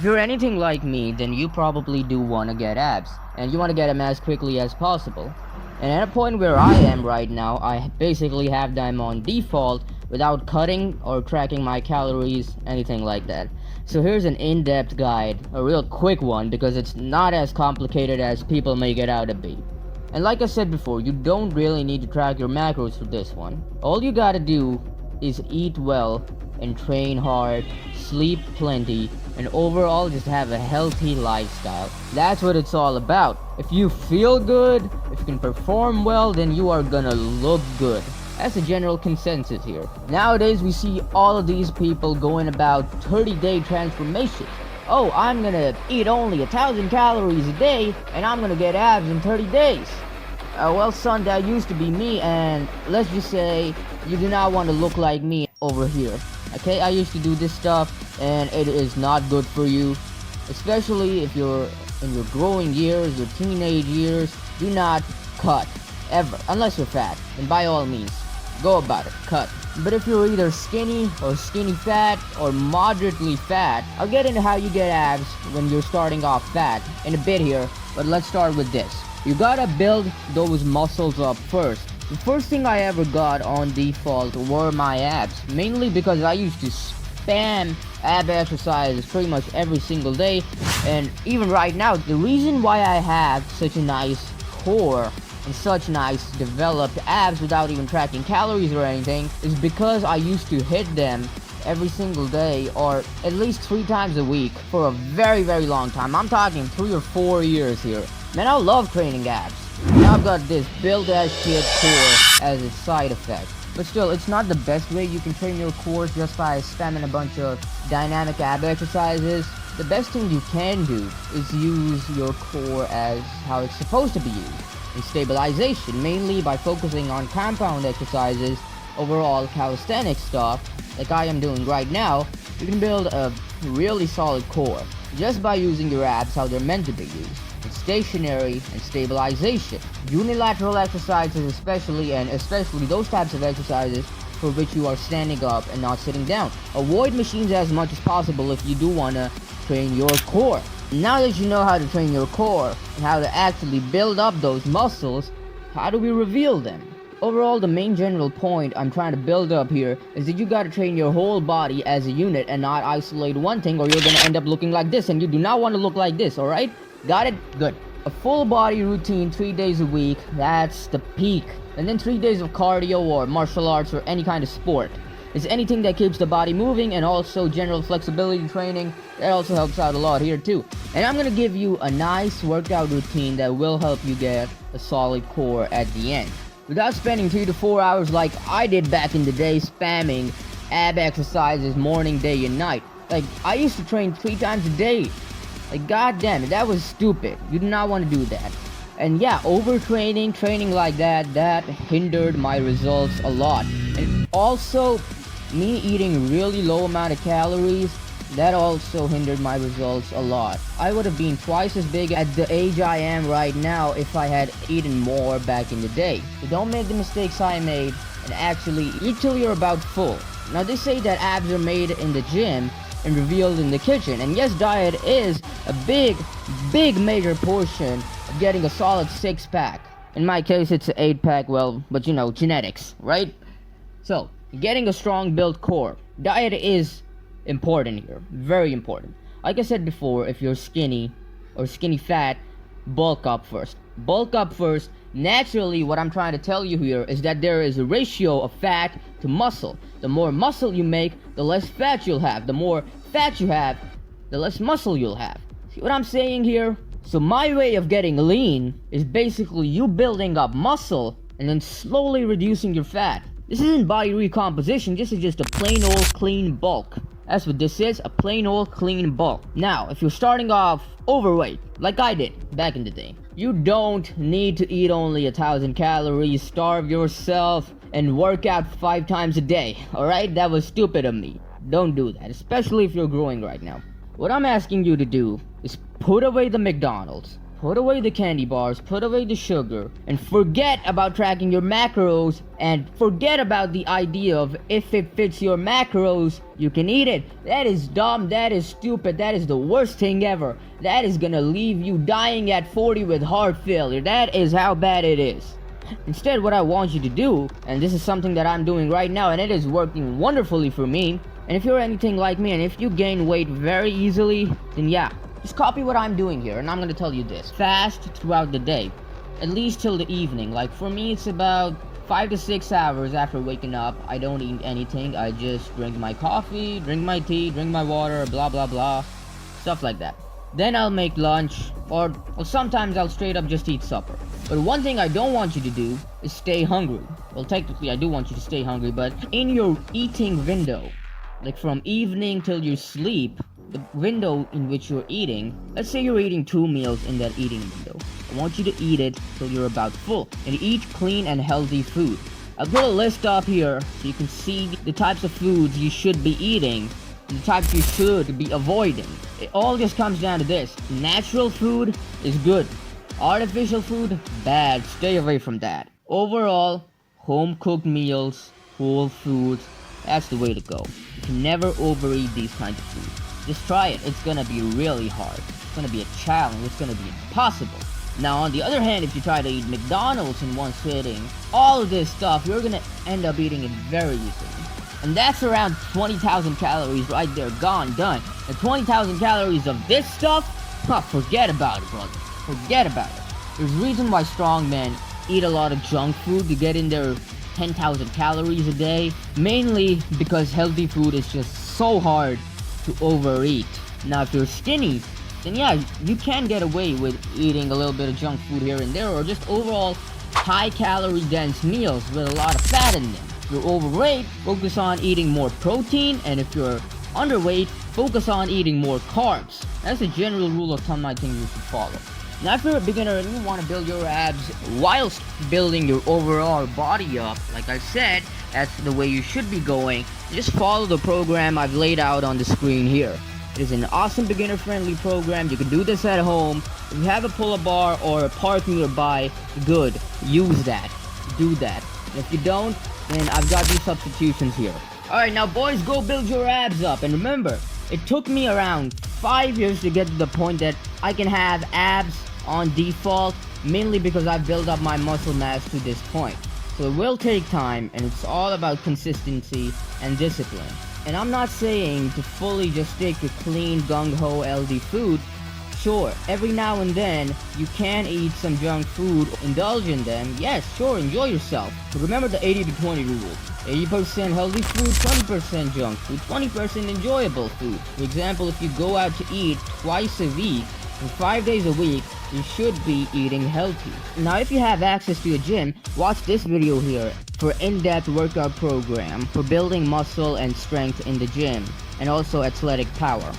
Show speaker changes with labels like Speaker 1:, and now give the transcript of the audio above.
Speaker 1: If you're anything like me, then you probably do want to get abs, and you want to get them as quickly as possible. And at a point where I am right now, I basically have them on default without cutting or tracking my calories, anything like that. So here's an in-depth guide, a real quick one because it's not as complicated as people make it out to be. And like I said before, you don't really need to track your macros for this one. All you gotta do is eat well and train hard, sleep plenty, and overall just have a healthy lifestyle. That's what it's all about. If you feel good, if you can perform well, then you are gonna look good. That's the general consensus here. Nowadays we see all of these people going about 30-day transformation. Oh, I'm gonna eat only 1,000 calories a day and I'm gonna get abs in 30 days. Well son, that used to be me, and let's just say you do not want to look like me over here. Okay, I used to do this stuff and it is not good for you, especially if you're in your growing years, your teenage years. Do not cut ever, unless you're fat, and by all means go about it, cut. But if you're either skinny or skinny fat or moderately fat, I'll get into how you get abs when you're starting off fat in a bit here, but let's start with this. You gotta build those muscles up first. The first thing I ever got on default were my abs, mainly because I used to spam ab exercises pretty much every single day, and even right now, the reason why I have such a nice core and such nice developed abs without even tracking calories or anything is because I used to hit them every single day, or at least 3 times a week for a very long time. I'm talking 3 or 4 years here. Man, I love training abs. Now I've got this build as shit core as its side effect. But still, it's not the best way you can train your core just by spamming a bunch of dynamic ab exercises. The best thing you can do is use your core as how it's supposed to be used, in stabilization, mainly by focusing on compound exercises, overall calisthenics stuff, like I am doing right now. You can build a really solid core just by using your abs how they're meant to be used. It's stationary and stabilization. Unilateral exercises especially those types of exercises for which you are standing up and not sitting down. Avoid machines as much as possible if you do want to train your core. Now that you know how to train your core and how to actually build up those muscles, how do we reveal them? Overall, the main general point I'm trying to build up here is that you gotta train your whole body as a unit and not isolate one thing, or you're gonna end up looking like this, and you do not want to look like this, alright? Got it? Good. A full body routine 3 days a week, that's the peak. And then 3 days of cardio or martial arts or any kind of sport. It's anything that keeps the body moving, and also general flexibility training. That also helps out a lot here too. And I'm gonna give you a nice workout routine that will help you get a solid core at the end, without spending 3 to 4 hours like I did back in the day spamming ab exercises morning, day, and night. Like, I used to train 3 times a day. Like, goddamn it, that was stupid. You do not want to do that. And yeah, overtraining, training like that hindered my results a lot. And also, me eating really low amount of calories, that also hindered my results a lot. I would have been twice as big at the age I am right now if I had eaten more back in the day. So don't make the mistakes I made and actually eat till you're about full. Now they say that abs are made in the gym and revealed in the kitchen. And yes, diet is a big major portion of getting a solid 6-pack. In my case, it's an 8-pack, well, but you know, genetics, right? So, getting a strong built core. Diet is important here, very important. Like I said before, if you're skinny or skinny fat, bulk up first. Bulk up first. Naturally, what I'm trying to tell you here is that there is a ratio of fat to muscle. The more muscle you make, the less fat you'll have. The more fat you have, the less muscle you'll have. See what I'm saying here? So my way of getting lean is basically you building up muscle and then slowly reducing your fat. This isn't body recomposition, this is just a plain old clean bulk. That's what this is, a plain old clean bulk. Now, if you're starting off overweight, like I did back in the day, you don't need to eat only 1,000 calories, starve yourself, and work out 5 times a day, alright? That was stupid of me. Don't do that, especially if you're growing right now. What I'm asking you to do is put away the McDonald's, Put away the candy bars, put away the sugar, and forget about tracking your macros, and forget about the idea of if it fits your macros, you can eat it. That is dumb, that is stupid, that is the worst thing ever. That is gonna leave you dying at 40 with heart failure. That is how bad it is. Instead, what I want you to do, and this is something that I'm doing right now, and it is working wonderfully for me, and if you're anything like me, and if you gain weight very easily, then yeah, just copy what I'm doing here, and I'm gonna tell you this. Fast throughout the day, at least till the evening. Like for me, it's about 5 to 6 hours after waking up. I don't eat anything. I just drink my coffee, drink my tea, drink my water, blah blah blah, stuff like that. Then I'll make lunch, or sometimes I'll straight up just eat supper. But one thing I don't want you to do is stay hungry. Well, technically I do want you to stay hungry, but in your eating window, like from evening till you sleep, the window in which you're eating, let's say you're eating 2 meals in that eating window. I want you to eat it till you're about full, and eat clean and healthy food. I'll put a list up here so you can see the types of foods you should be eating and the types you should be avoiding. It all just comes down to this. Natural food is good. Artificial food, bad. Stay away from that. Overall, home cooked meals, whole foods, that's the way to go. You can never overeat these kinds of food. Just try it. It's gonna be really hard. It's gonna be a challenge. It's gonna be impossible. Now, on the other hand, if you try to eat McDonald's in one sitting, all of this stuff, you're gonna end up eating it very easily. And that's around 20,000 calories right there, gone, done. And 20,000 calories of this stuff? Forget about it, brother. Forget about it. There's a reason why strong men eat a lot of junk food to get in their 10,000 calories a day. Mainly because healthy food is just so hard to overeat. Now if you're skinny, then yeah, you can get away with eating a little bit of junk food here and there, or just overall high calorie dense meals with a lot of fat in them. If you're overweight, focus on eating more protein, and if you're underweight, focus on eating more carbs. That's a general rule of thumb I think you should follow. Now if you're a beginner and you want to build your abs whilst building your overall body up, like I said, that's the way you should be going. Just follow the program I've laid out on the screen here. It is an awesome beginner-friendly program. You can do this at home. If you have a pull-up bar or a park nearby, good. Use that. Do that. And if you don't, then I've got these substitutions here. Alright, now boys, go build your abs up. And remember, it took me around 5 years to get to the point that I can have abs on default, mainly because I've built up my muscle mass to this point. So it will take time, and it's all about consistency and discipline. And I'm not saying to fully just stick to clean, gung-ho, healthy food. Sure, every now and then, you can eat some junk food, indulge in them. Yes, sure, enjoy yourself. But remember the 80-20 rule. 80% healthy food, 20% junk food, 20% enjoyable food. For example, if you go out to eat twice a week, and 5 days a week, you should be eating healthy. Now if you have access to a gym, watch this video here for in-depth workout program for building muscle and strength in the gym, and also athletic power.